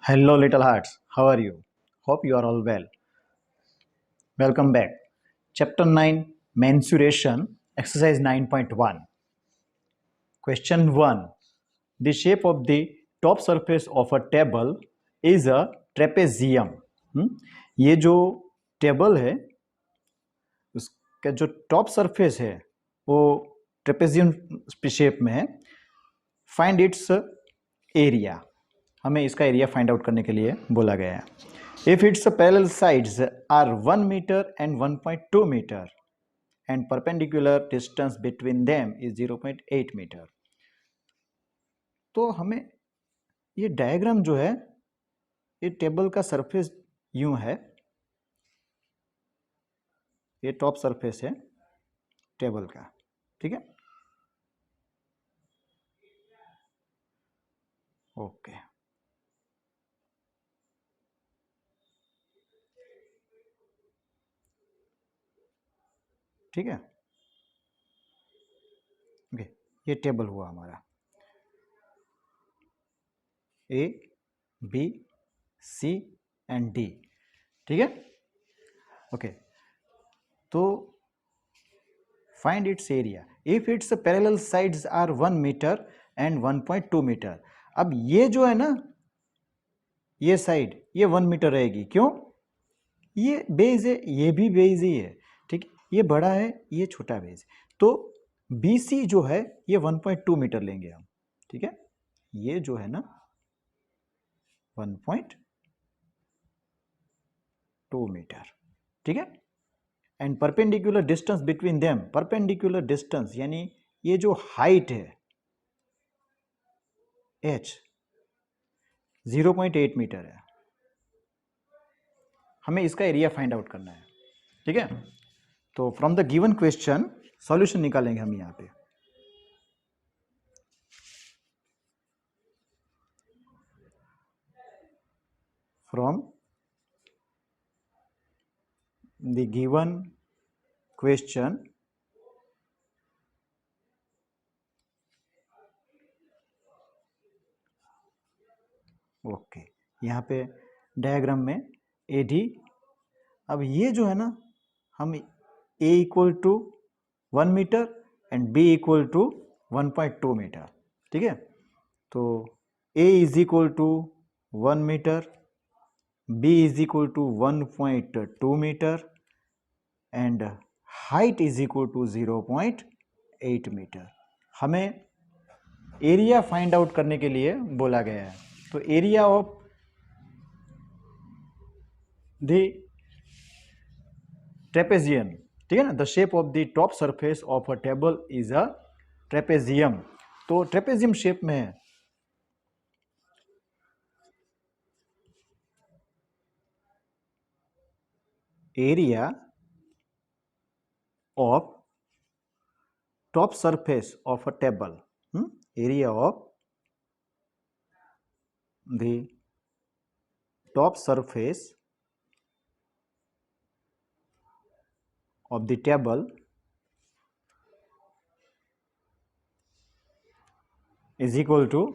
Hello, little hearts. How are you? Hope you are all well. Welcome back. Chapter 9 Mensuration, Exercise 9.1. Question 1. The shape of the top surface of a table is a trapezium. ये जो table है उसका जो top surface है वो trapezium shape में है. Find its area. हमें इसका एरिया फाइंड आउट करने के लिए बोला गया है. If its parallel sides are 1 meter and 1.2 meter and perpendicular distance between them is 0.8 meter. तो हमें ये डायग्राम जो है ये टेबल का सरफेस यूं है, ये टॉप सरफेस है टेबल का, ठीक है. ओके, ठीक है. ओके, ये टेबल हुआ हमारा A B C and D, ठीक है. ओके, तो find its area. If its parallel sides are 1 metre and 1.2 metre. अब ये जो है ना, ये साइड ये 1 मीटर रहेगी. क्यों? ये बेस है, ये भी बेस ही है, ठीक. ये बड़ा है, ये छोटा बेस. तो BC जो है ये 1.2 मीटर लेंगे हम, ठीक है. ये जो है ना 1.2 मीटर, ठीक है. And perpendicular distance between them, perpendicular distance यानी ये जो हाइट है h 0.8 मीटर है. हमें इसका एरिया फाइंड आउट करना है, ठीक है. तो from the given question solution निकालेंगे हम यहां पे. From the given question okay, यहाँ पे डायग्राम में AD. अब ये जो है ना, हम A equal to 1 metre and B equal to 1.2 metre, ठीक है. तो A is equal to 1 metre, B is equal to 1.2 metre and height is equal to 0.8 metre. हमें एरिया फाइंड आउट करने के लिए बोला गया है. तो एरिया ऑफ द ट्रेपेजियम, ठीक है ना, the shape of the top surface of a table is a trapezium. तो ट्रेपेजियम शेप में है. Area of top surface of a table, area of the top surface of the table is equal to.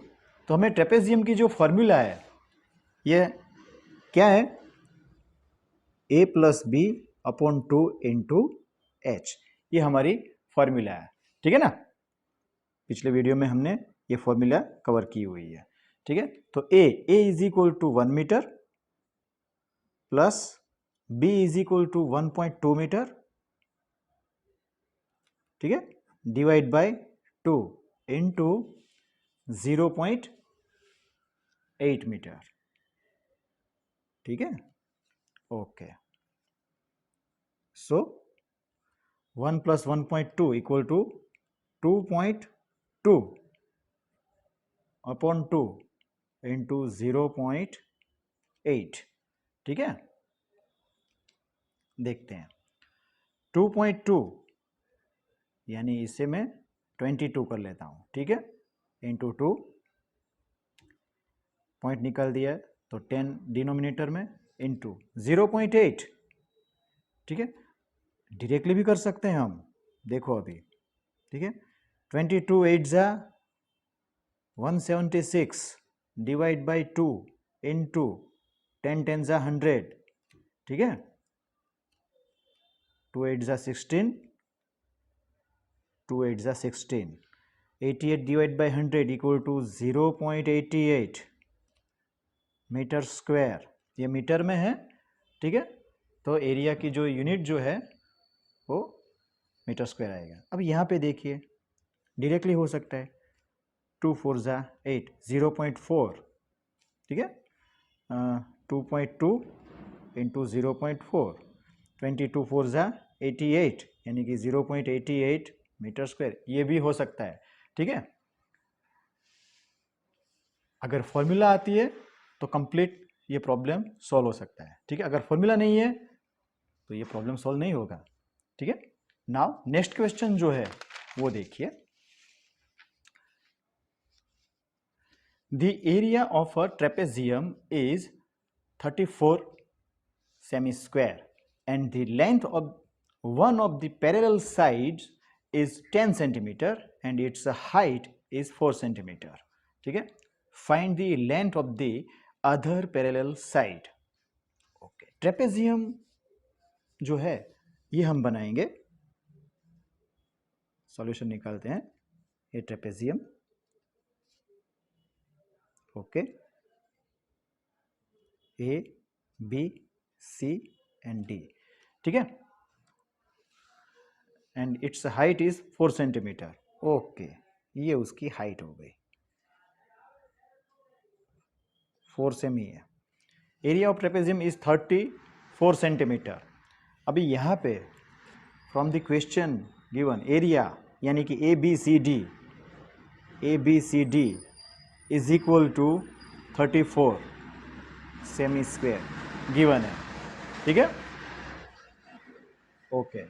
तो हमें trapezium की जो formula है ये क्या है? A plus B upon 2 into H. ये हमारी फॉर्मूला है, ठीक है ना. पिछले वीडियो में हमने ये फॉर्मूला कवर की हुई है, ठीक है. तो A is equal to 1 metre plus B is equal to 1.2 metre, ठीक है, डिवाइड बाय 2 इंटू 0.8 मीटर, ठीक है. Okay, so 1 plus 1.2 equal to 2.2 upon 2 into 0.8, ठीक है. देखते हैं 2.2 यानी इसे मैं 22 कर लेता हूं, ठीक है, इंटू 2, पॉइंट निकाल दिया तो 10 डिनोमिनेटर में, इंटू 0.8, ठीक है. डायरेक्टली भी कर सकते हैं हम, देखो अभी, ठीक है. 22 8 जा 176 डिवाइड बाई 2 इंटू 10 10 जा 100, ठीक है, 2 8 जा 16, 2 8 जा 16, 88 divide by 100 equal to 0.88 metre square, ये मीटर में है, ठीक है। तो एरिया की जो यूनिट जो है वो मीटर स्क्वायर आएगा। अब यहाँ पे देखिए डायरेक्टली हो सकता है, 2 4 जा 8, 0.4, ठीक है, 2.2 इंटू 0.4, 22 4 जा 88, यानी कि 0.88 मीटर स्क्वायर, ये भी हो सकता है, ठीक है। अगर फॉर्मूला आती है तो कंप्लीट ये प्रॉब्लम सॉल्व हो सकता है, ठीक है। अगर फॉर्मूला नहीं है तो ये प्रॉब्लम सॉल्व नहीं होगा, ठीक है। नाउ नेक्स्ट क्वेश्चन जो है वो देखिए, the area of a trapezium is 34 cm square and the length of one of the parallel sides is 10 centimetre and its height is 4 centimetre, ठीक है। Find the length of the other parallel side. Okay, trapezium जो है ये हम बनाएंगे, solution निकालते हैं, ये trapezium, okay, A B C and D, ठीक है, and its height is 4 centimetre, okay, ये उसकी हाइट हो गई, 4 सेमी है। Area of trapezium is 34 centimetre. अभी यहाँ पे from the question given area यानी कि A B C D is equal to 34 cm square given है, ठीक है, okay.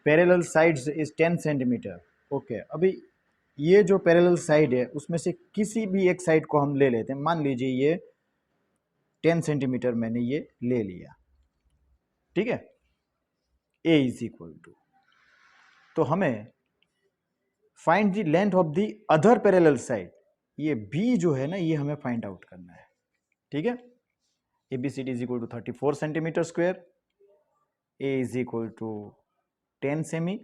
Parallel sides is 10 centimetre, okay. अभी ये जो पैरेलल साइड है उसमें से किसी भी एक साइड को हम ले लेते हैं, मान लीजिए ये 10 सेंटीमीटर मैंने ये ले लिया, ठीक है, ए इज इक्वल टू, तो हमें find the length of the other parallel side, ये बी जो है ना ये हमें फाइंड आउट करना है, ठीक है। A B C D is equal to 34 centimetre square, A is equal to 10 cm,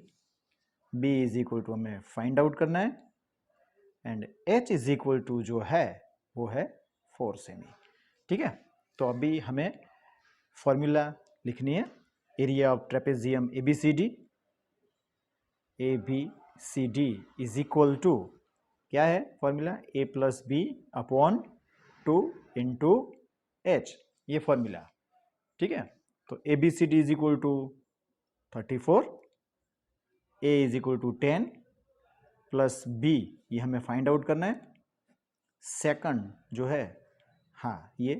B is equal to हमें फाइंड आउट करना है, and H is equal to जो है वो है 4 सेमी, ठीक है। तो अभी हमें फॉर्मूला लिखनी है, area of trapezium A B C D is equal to, क्या है formula, A plus B upon 2 into H, ये फॉर्मूला, ठीक है। तो A B C D is equal to 34, A is equal to 10 plus B, ये हमें find out करना है, सेकंड जो है, हाँ ये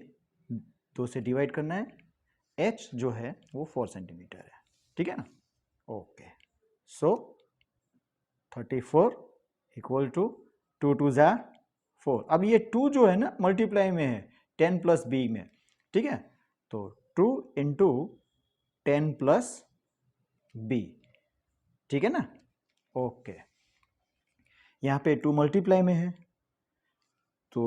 2 से डिवाइड करना है, एच जो है वो 4 सेंटीमीटर है, ठीक है ना, ओके। सो 34 इक्वल टू 2 2 जा 4, अब ये 2 जो है ना मल्टीप्लाई में है 10 प्लस बी में, ठीक है, तो 2 इंटू 10 प्लस बी, ठीक है ना, ओके। यहाँ पे 2 मल्टीप्लाई में है, तो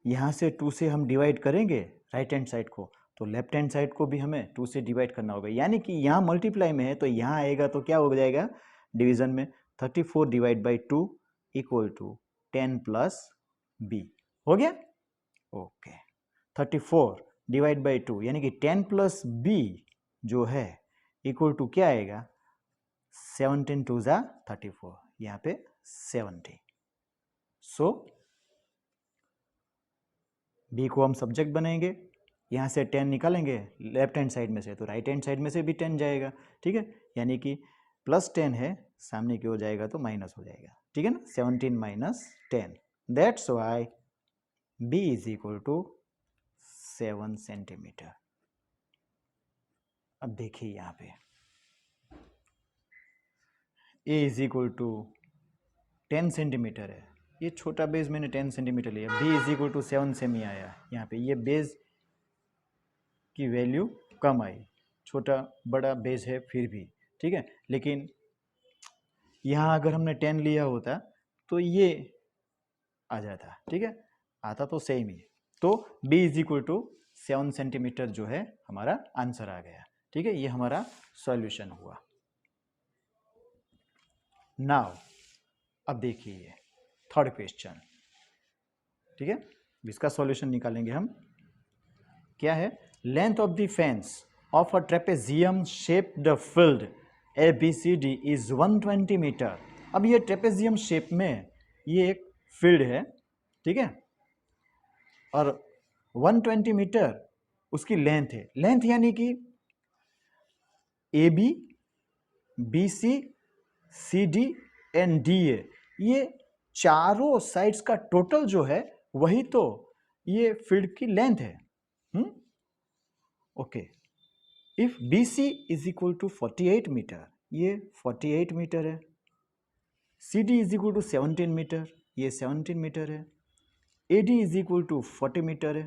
यहाँ से 2 से हम डिवाइड करेंगे राइट हैंड साइड को, तो लेफ्ट हैंड साइड को भी हमें 2 से डिवाइड करना होगा, यानी कि यहाँ मल्टीप्लाई में है तो यहाँ आएगा तो क्या हो जाएगा डिवीजन में, 34 divide by 2 equal to 10 plus B, हो गया, ओके। 34 डिवाइड बाई 2 यानी कि 10 प्लस बी जो है इक्वल टू क्या आएगा, 17 2 जा 34, यहाँ पे 70, सो बी को हम सब्जेक्ट बनाएंगे, यहाँ से 10 निकालेंगे लेफ्ट हैंड साइड में से तो राइट हैंड साइड में से भी 10 जाएगा, ठीक है, यानी कि प्लस 10 है सामने की हो जाएगा तो माइनस हो जाएगा, ठीक है ना, 17 minus 10, that's why B is equal to 7 centimetre. अब देखिए यहाँ पे A is equal to 10 centimetre है, ये छोटा बेस मैंने 10 सेंटीमीटर लिया, B is equal to 7 cm आया, यहाँ पे ये बेस की वैल्यू कम आई, छोटा बड़ा बेस है फिर भी, ठीक है, लेकिन यहाँ अगर हमने 10 लिया होता तो ये आ जाता, ठीक है, आता तो सेम ही, तो b is equal to 7 centimetre जो है हमारा आंसर आ गया। ठीक है, ये हमारा सॉल्यूशन हुआ। नाउ अब देखिए थर्ड क्वेश्चन। ठीक है, इसका सॉल्यूशन निकालेंगे हम। क्या है? Length of the fence of a trapezium shaped field ABCD is 120 metre. अब ये ट्रेपेजियम शेप में ये एक फील्ड है, ठीक है, और 120 मीटर उसकी लेंथ है। लेंथ यानी कि AB, BC, CD and DA, ये चारों साइड्स का टोटल जो है वही तो ये फील्ड की लेंथ है। Okay, if BC is equal to 48 metre, ये 48 मीटर है। CD is equal to 17 metre, ये 17 मीटर है। AD is equal to 40 metre है।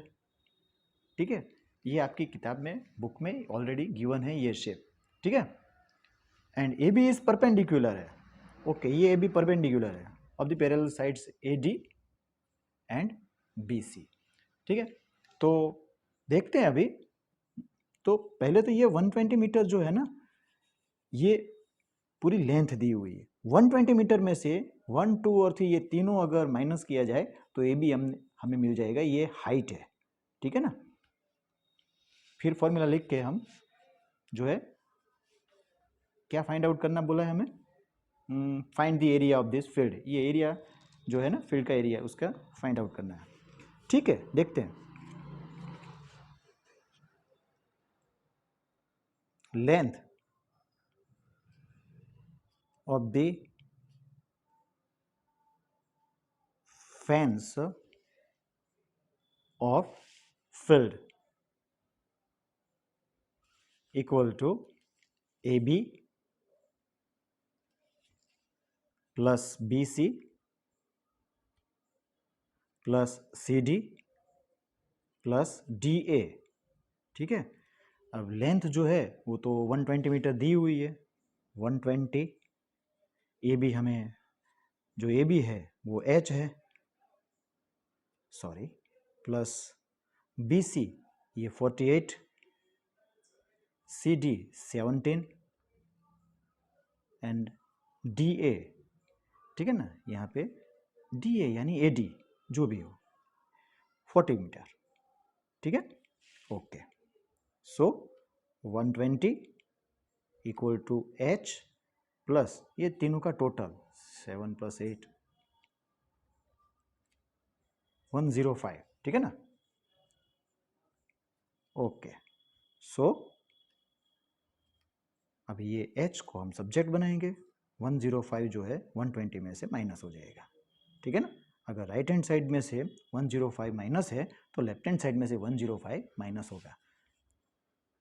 ठीक है, ये आपकी किताब में, बुक में ऑलरेडी गिवन है ये शेप। ठीक है, एंड AB इज परपेंडिकुलर है। ओके, ये AB परपेंडिकुलर है of the parallel sides AD and BC। ठीक है, तो देखते हैं अभी। तो पहले तो ये 120 मीटर जो है ना, ये पूरी लेंथ दी हुई है। 120 मीटर में से 1, 2 और 3 ये तीनों अगर माइनस किया जाए तो AB हमें मिल जाएगा, ये हाइट है। ठीक है ना, फिर फॉर्मूला लिख के हम जो है क्या फाइंड आउट करना बोला है हमें? Find the area of this field. ये एरिया जो है ना, फील्ड का एरिया, उसका फाइंड आउट करना है। ठीक है, देखते हैं। Length of the fence of field equal to AB plus BC plus CD plus DA। ठीक है, अब लेंथ जो है वो तो 120 मीटर दी हुई है। 120 AB हमें, जो AB है वो H है, सॉरी, प्लस BC ये 48, CD 17 एंड DA, ठीक है ना, यहाँ पे DA यानी AD जो भी हो 40 मीटर। ठीक है, okay, so 120 equal to H plus ये तीनों का टोटल 7 + 8 105। ठीक है ना, ओके, सो अब ये H को हम सब्जेक्ट बनाएंगे। 105 जो है 120 में से माइनस हो जाएगा। ठीक है ना, अगर राइट हैंड साइड में से 105 माइनस है तो लेफ्ट हैंड साइड में से 105 माइनस होगा।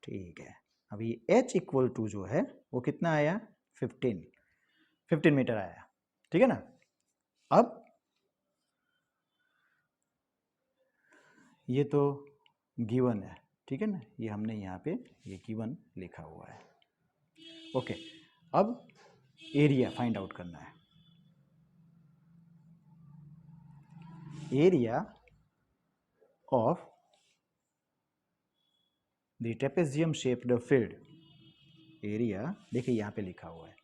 ठीक है, अब ये H इक्वल टू जो है वो कितना आया? 15 मीटर आया। ठीक है ना, अब ये तो गिवन है। ठीक है ना, ये हमने यहाँ पे ये गिवन लिखा हुआ है। ओके, अब एरिया फाइंड आउट करना है। Area of the trapezium shaped field, area देखिए यहाँ पे लिखा हुआ है,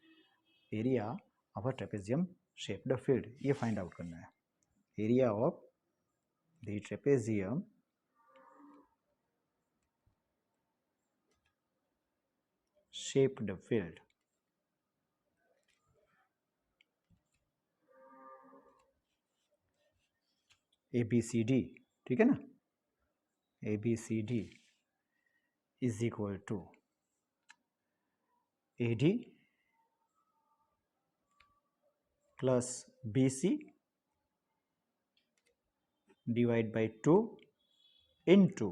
area of a trapezium shaped field, ये फाइंड आउट करना है। Area of the trapezium shaped field ABCD। ठीक है ना, ABCD is equal to AD plus BC divide by 2 into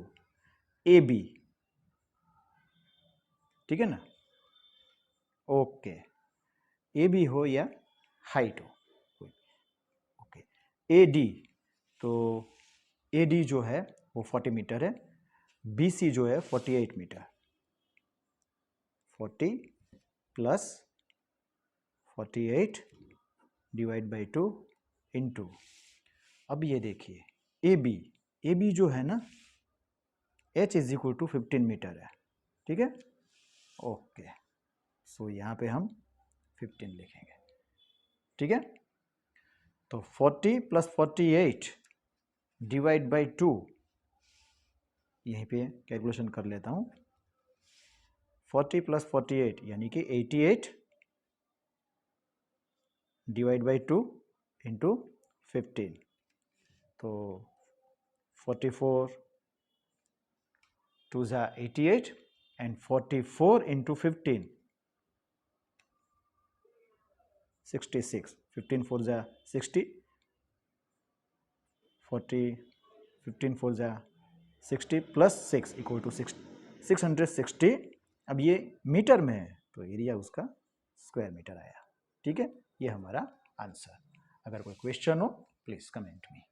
AB। ठीक है ना, ओके, AB हो या हाइट हो। ओके, AD, तो AD जो है वो 40 मीटर है, BC जो है 48 metre, 40 plus 48 divide by 2 into, अब ये देखिए AB, ए बी जो है ना, h is equal to 15 metre है, ठीक है। ओके, सो यहाँ पे हम 15 लिखेंगे, ठीक है। तो 40 प्लस 48 डिवाइड बाई 2, यहीं पे कैलकुलेशन कर लेता हूँ। 40 प्लस 48 यानी कि 88 डिवाइड बाई 2 इंटू 15, तो 44 2 ज़ा 88 एंड 44 इंटू 15 66, 15 4 ज़ा 60, 40 15 4 ज़ा 60 प्लस 6 इक्वल टू 660। अब ये मीटर में है तो एरिया उसका स्क्वायर मीटर आया, ठीक है। ये हमारा आंसर। अगर कोई क्वेश्चन हो प्लीज़ कमेंट में।